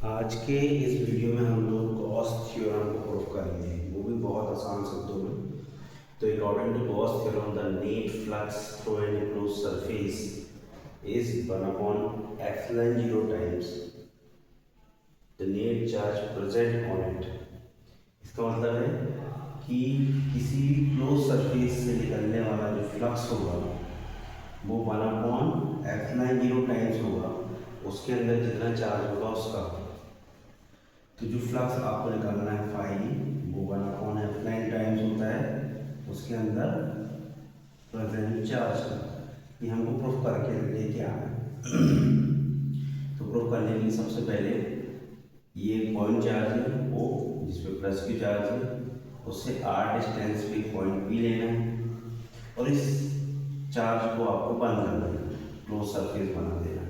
आज के इस वीडियो में हम लोग गॉस थ्योरम को प्रूव करेंगे, वो भी बहुत आसान शब्दों में। तो according to Gauss theorem the net flux through an enclosed surface is 1/ε0 times the net charge present on it. इसका मतलब है कि किसी भी क्लोज सरफेस से निकलने वाला जो फ्लक्स होगा वो 1/ε0 टाइम्स होगा उसके अंदर जितना चार्ज होगा उसका। तो जो फ्लक्स आपको निकालना है फाई वो 1/f9 टाइम्स होता है उसके अंदर प्रेजेंट चार्ज का। ये हमको प्रूफ करके लेके आना है। तो प्रूफ करने के लिए सबसे पहले ये पॉइंट चार्ज है ओ जिसपे प्लस की चार्ज है, उससे r डिस्टेंस पे पॉइंट पी लेना है और इस चार्ज को आपको बंद कर देना है, क्लोज सरफेस बना देना है।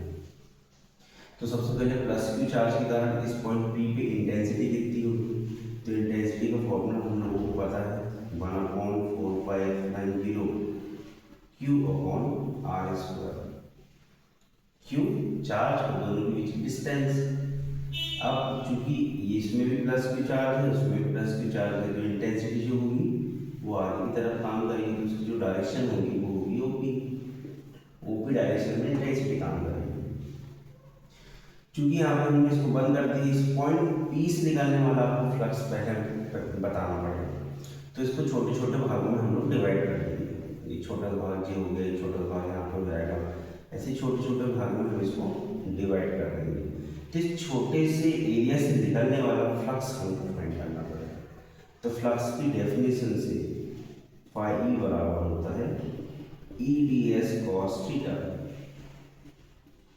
तो सबसे पहले प्लस क्यू चार्ज के कारण इस पॉइंट पी पे इंटेंसिटी कितनी होगी। तो इंटेंसिटी का फॉर्मूला हम लोगों को पता है 1/4πε0 q upon r square. Q charge और दोनों के बीच डिस्टेंस। अब चूंकि इसमें भी प्लस क्यू चार्ज है उसमें भी प्लस क्यू चार्ज है, तो इंटेंसिटी जो होगी वो आगे की तरफ काम करेगी, तो उसकी जो डायरेक्शन होगी वो होगी ओपी। ओपी डायरेक्शन में इंटेंसिटी काम करेगी। चूंकि यहाँ पे हमने इसको बंद कर दी, इस पॉइंट पी से निकालने वाला आपको फ्लक्स पैटर्न बताना पड़ेगा। तो इसको छोटे छोटे भागों में हम लोग डिवाइड कर देंगे। ये छोटा भाग ये हो गया, ये छोटा भाग यहाँ पे हो जाएगा, ऐसे छोटे छोटे भागों में हम इसको डिवाइड कर देंगे। तो इस छोटे से एरिया से निकलने वाला फ्लक्स हमको फाइंड करना पड़ेगा। तो फ्लक्स की डेफिनेशन से फाई बराबर होता है E D s cos theta.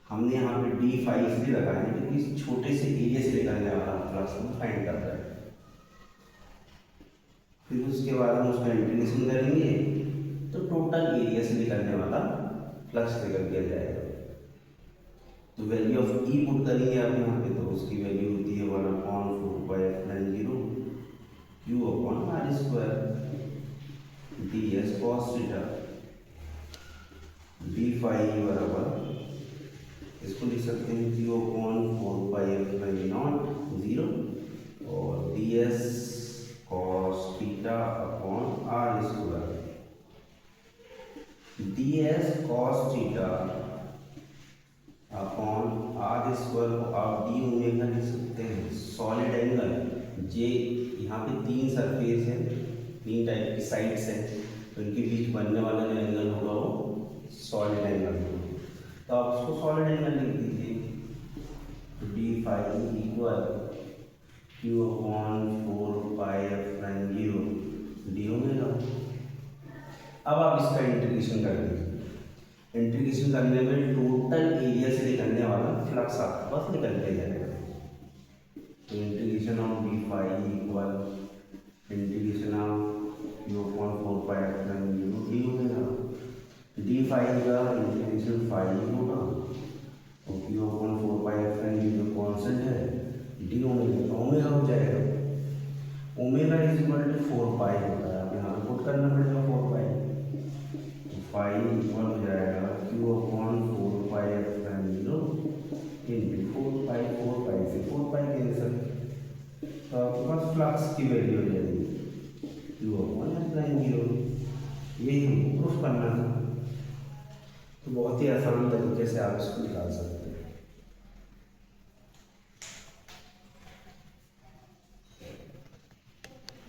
हमने यहाँ पे डी फाई इसलिए लगाया है क्योंकि इस छोटे से एरिया से निकलने वाला फ्लक्स हम फाइंड कर रहे हैं। फिर उसके बाद हम उसका इंटीग्रेशन करेंगे तो टोटल एरिया से निकलने वाला फ्लक्स निकल के जाएगा। तो वैल्यू ऑफ ई पुट करेंगे आप यहाँ पे, तो उसकी वैल्यू होती है 1/4πε0 q upon r square d s cos theta. D phi बराबर इसको लिख सकते हैं क्यू अपॉन 4πε0 और d s cos theta upon r square. D s cos theta upon r square को आप डी ओमेगा लिख सकते हैं। सॉलिड एंगल जे यहाँ पे तीन सरफेस है, तीन टाइप की साइड्स हैं, तो इनके बीच बनने वाला जो एंगल होगा वो सॉलिड एंगल होगा। तो आप उसको सॉलिड एंगल लिख दीजिए। तो d phi equal q upon 4πε0 d omega. अब आप इसका इंटीग्रेशन कर दीजिए। इंटीग्रेशन करने में टोटल एरिया से निकलने वाला फ्लक्स आपके पास निकल के जाएगा। तो integration of d phi equal integration of q upon 4πε0 d omega. D phi का इंटीग्रेशन फाई होगा और क्यू अपॉन 4πε0 कॉन्स्टेंट है, डी ओमेगा ओमेगा हो जाएगा। ओमेगा इज इक्वल टू 4π होता है, आप यहाँ पुट करना पड़ेगा 4π। तो फाई इक्वल हो जाएगा क्यू अपॉन 4πε0 इंटू 4π से 4π कैंसिल, तो आपके पास फ्लक्स की वैल्यू हो जाएगी क्यू अपॉन ε0। यही हमको प्रूफ करना था। तो बहुत ही आसान तरीके से आप इसको निकाल सकते हैं।